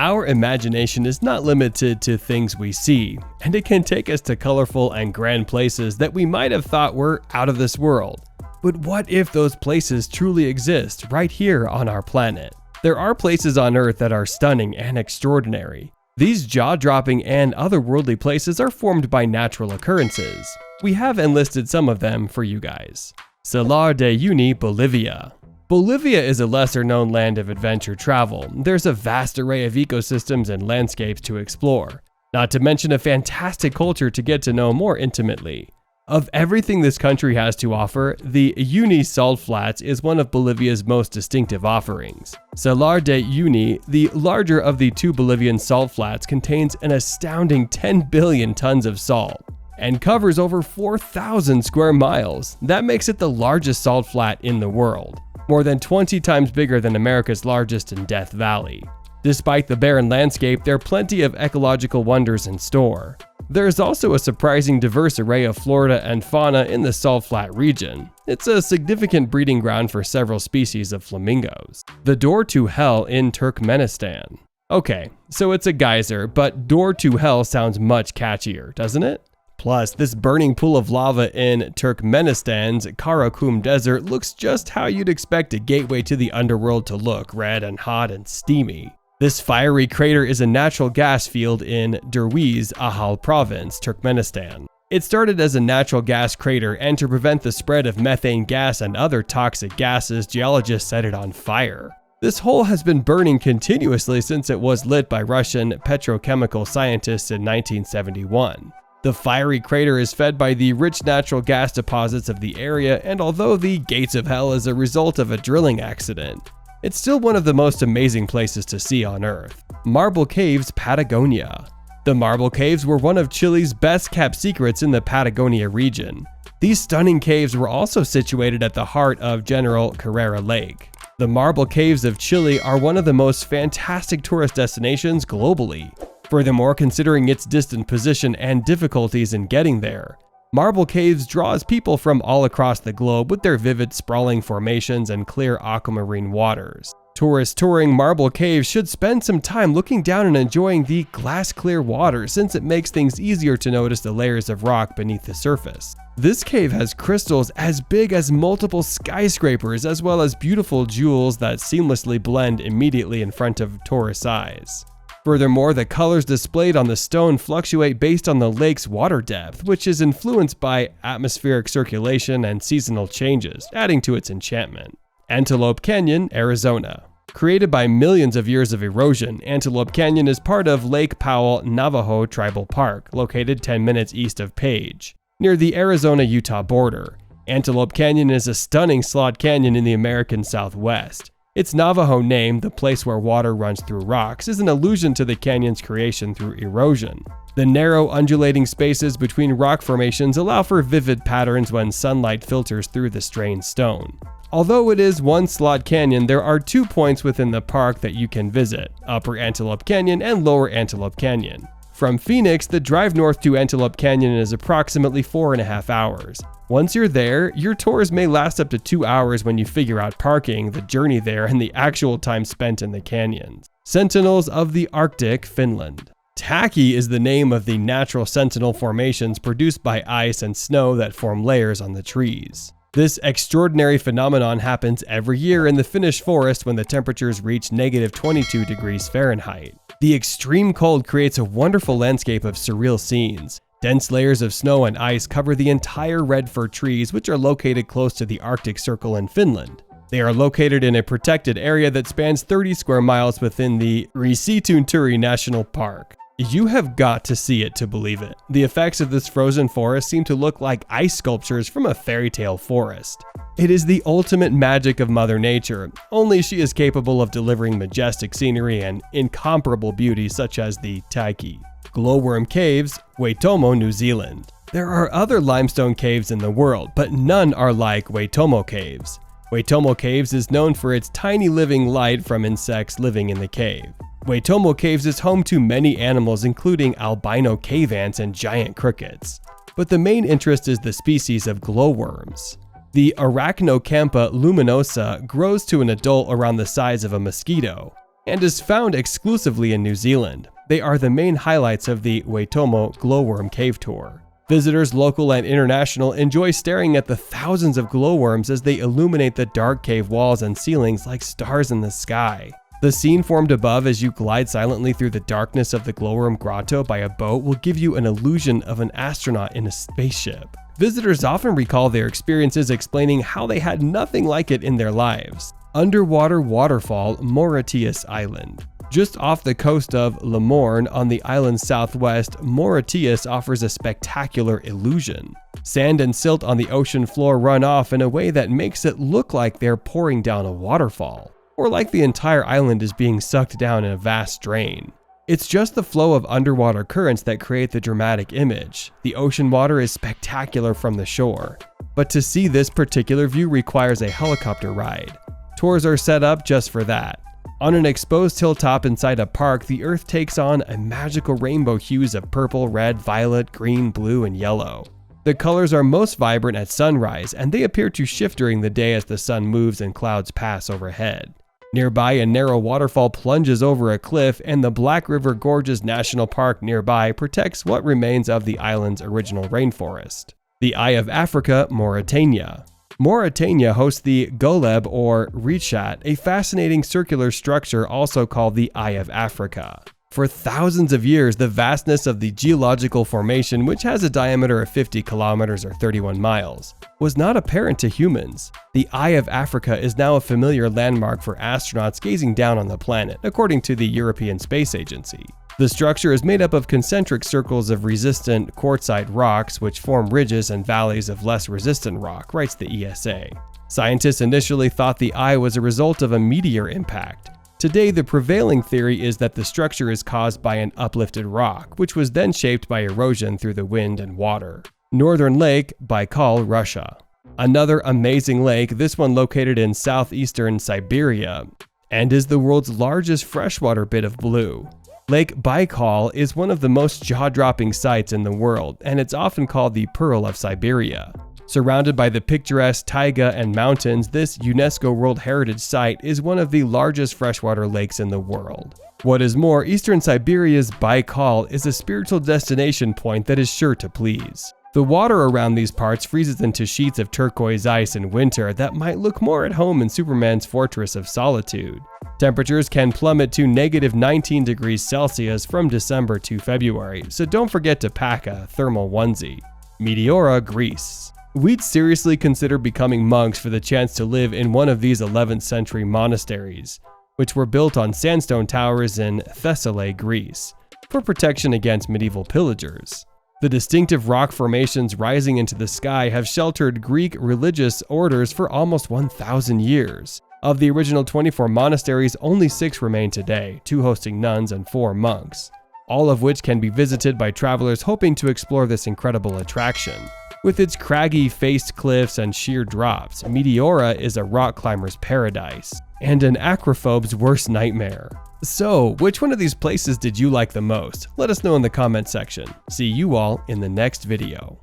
Our imagination is not limited to things we see, and it can take us to colorful and grand places that we might have thought were out of this world. But what if those places truly exist right here on our planet? There are places on Earth that are stunning and extraordinary. These jaw-dropping and otherworldly places are formed by natural occurrences. We have enlisted some of them for you guys. Salar de Uyuni, Bolivia. Bolivia is a lesser-known land of adventure travel. There's a vast array of ecosystems and landscapes to explore, not to mention a fantastic culture to get to know more intimately. Of everything this country has to offer, the Uyuni Salt Flats is one of Bolivia's most distinctive offerings. Salar de Uyuni, the larger of the two Bolivian salt flats, contains an astounding 10 billion tons of salt and covers over 4,000 square miles. That makes it the largest salt flat in the world, more than 20 times bigger than America's largest in Death Valley. Despite the barren landscape, there are plenty of ecological wonders in store. There is also a surprising diverse array of flora and fauna in the Salt Flat region. It's a significant breeding ground for several species of flamingos. The Door to Hell in Turkmenistan. Okay, so it's a geyser, but Door to Hell sounds much catchier, doesn't it? Plus, this burning pool of lava in Turkmenistan's Karakum Desert looks just how you'd expect a gateway to the underworld to look, red and hot and steamy. This fiery crater is a natural gas field in Derwiz Ahal province, Turkmenistan. It started as a natural gas crater, and to prevent the spread of methane gas and other toxic gases, geologists set it on fire. This hole has been burning continuously since it was lit by Russian petrochemical scientists in 1971. The fiery crater is fed by the rich natural gas deposits of the area, and although the gates of hell is a result of a drilling accident, it's still one of the most amazing places to see on Earth. Marble Caves, Patagonia. The Marble Caves were one of Chile's best-kept secrets in the Patagonia region. These stunning caves were also situated at the heart of General Carrera Lake. The Marble Caves of Chile are one of the most fantastic tourist destinations globally. Furthermore, considering its distant position and difficulties in getting there, Marble Caves draws people from all across the globe with their vivid, sprawling formations and clear aquamarine waters. Tourists touring Marble Caves should spend some time looking down and enjoying the glass-clear water, since it makes things easier to notice the layers of rock beneath the surface. This cave has crystals as big as multiple skyscrapers, as well as beautiful jewels that seamlessly blend immediately in front of tourists' eyes. Furthermore, the colors displayed on the stone fluctuate based on the lake's water depth, which is influenced by atmospheric circulation and seasonal changes, adding to its enchantment. Antelope Canyon, Arizona. Created by millions of years of erosion, Antelope Canyon is part of Lake Powell Navajo Tribal Park, located 10 minutes east of Page, near the Arizona-Utah border. Antelope Canyon is a stunning slot canyon in the American Southwest. Its Navajo name, the place where water runs through rocks, is an allusion to the canyon's creation through erosion. The narrow, undulating spaces between rock formations allow for vivid patterns when sunlight filters through the strained stone. Although it is one slot canyon, there are 2 points within the park that you can visit: Upper Antelope Canyon and Lower Antelope Canyon. From Phoenix, the drive north to Antelope Canyon is approximately 4.5 hours. Once you're there, your tours may last up to 2 hours when you figure out parking, the journey there, and the actual time spent in the canyons. Sentinels of the Arctic, Finland. Tacky is the name of the natural sentinel formations produced by ice and snow that form layers on the trees. This extraordinary phenomenon happens every year in the Finnish forest when the temperatures reach -22 degrees Fahrenheit. The extreme cold creates a wonderful landscape of surreal scenes. Dense layers of snow and ice cover the entire red fir trees, which are located close to the Arctic Circle in Finland. They are located in a protected area that spans 30 square miles within the Riisitunturi National Park. You have got to see it to believe it. The effects of this frozen forest seem to look like ice sculptures from a fairy tale forest. It is the ultimate magic of Mother Nature, only she is capable of delivering majestic scenery and incomparable beauty such as the Taiki. Glowworm Caves, Waitomo, New Zealand. There are other limestone caves in the world, but none are like Waitomo Caves. Waitomo Caves is known for its tiny living light from insects living in the cave. Waitomo Caves is home to many animals, including albino cave ants and giant crickets. But the main interest is the species of glowworms. The Arachnocampa luminosa grows to an adult around the size of a mosquito. and is found exclusively in New Zealand. They are the main highlights of the Waitomo Glowworm Cave Tour. Visitors, local and international, enjoy staring at the thousands of glowworms as they illuminate the dark cave walls and ceilings like stars in the sky. The scene formed above as you glide silently through the darkness of the glowworm grotto by a boat will give you an illusion of an astronaut in a spaceship. Visitors often recall their experiences, explaining how they had nothing like it in their lives. Underwater Waterfall, Mauritius Island. Just off the coast of Le Morne on the island's southwest, Mauritius offers a spectacular illusion. Sand and silt on the ocean floor run off in a way that makes it look like they're pouring down a waterfall, or like the entire island is being sucked down in a vast drain. It's just the flow of underwater currents that create the dramatic image. The ocean water is spectacular from the shore, but to see this particular view requires a helicopter ride. Tours are set up just for that. On an exposed hilltop inside a park, the earth takes on a magical rainbow hues of purple, red, violet, green, blue, and yellow. The colors are most vibrant at sunrise, and they appear to shift during the day as the sun moves and clouds pass overhead. Nearby, a narrow waterfall plunges over a cliff, and the Black River Gorges National Park nearby protects what remains of the island's original rainforest. The Eye of Africa, Mauritania. Mauritania hosts the Goleb or Richat, a fascinating circular structure also called the Eye of Africa. For thousands of years, the vastness of the geological formation, which has a diameter of 50 kilometers or 31 miles, was not apparent to humans. The Eye of Africa is now a familiar landmark for astronauts gazing down on the planet, according to the European Space Agency. The structure is made up of concentric circles of resistant quartzite rocks, which form ridges and valleys of less resistant rock, writes the ESA. Scientists initially thought the eye was a result of a meteor impact. Today, the prevailing theory is that the structure is caused by an uplifted rock, which was then shaped by erosion through the wind and water. Northern Lake, Baikal, Russia. Another amazing lake, this one located in southeastern Siberia, and is the world's largest freshwater bit of blue. Lake Baikal is one of the most jaw-dropping sights in the world, and it's often called the Pearl of Siberia. Surrounded by the picturesque taiga and mountains, this UNESCO World Heritage Site is one of the largest freshwater lakes in the world. What is more, Eastern Siberia's Baikal is a spiritual destination point that is sure to please. The water around these parts freezes into sheets of turquoise ice in winter that might look more at home in Superman's Fortress of Solitude. Temperatures can plummet to -19 degrees Celsius from December to February, so don't forget to pack a thermal onesie. Meteora Greece. We'd seriously consider becoming monks for the chance to live in one of these 11th century monasteries, which were built on sandstone towers in Thessaly, Greece, for protection against medieval pillagers. The distinctive rock formations rising into the sky have sheltered Greek religious orders for almost 1,000 years. Of the original 24 monasteries, only 6 remain today, 2 hosting nuns and 4 monks, all of which can be visited by travelers hoping to explore this incredible attraction. With its craggy faced cliffs and sheer drops, Meteora is a rock climber's paradise, and an acrophobe's worst nightmare. So, which one of these places did you like the most? Let us know in the comment section. See you all in the next video.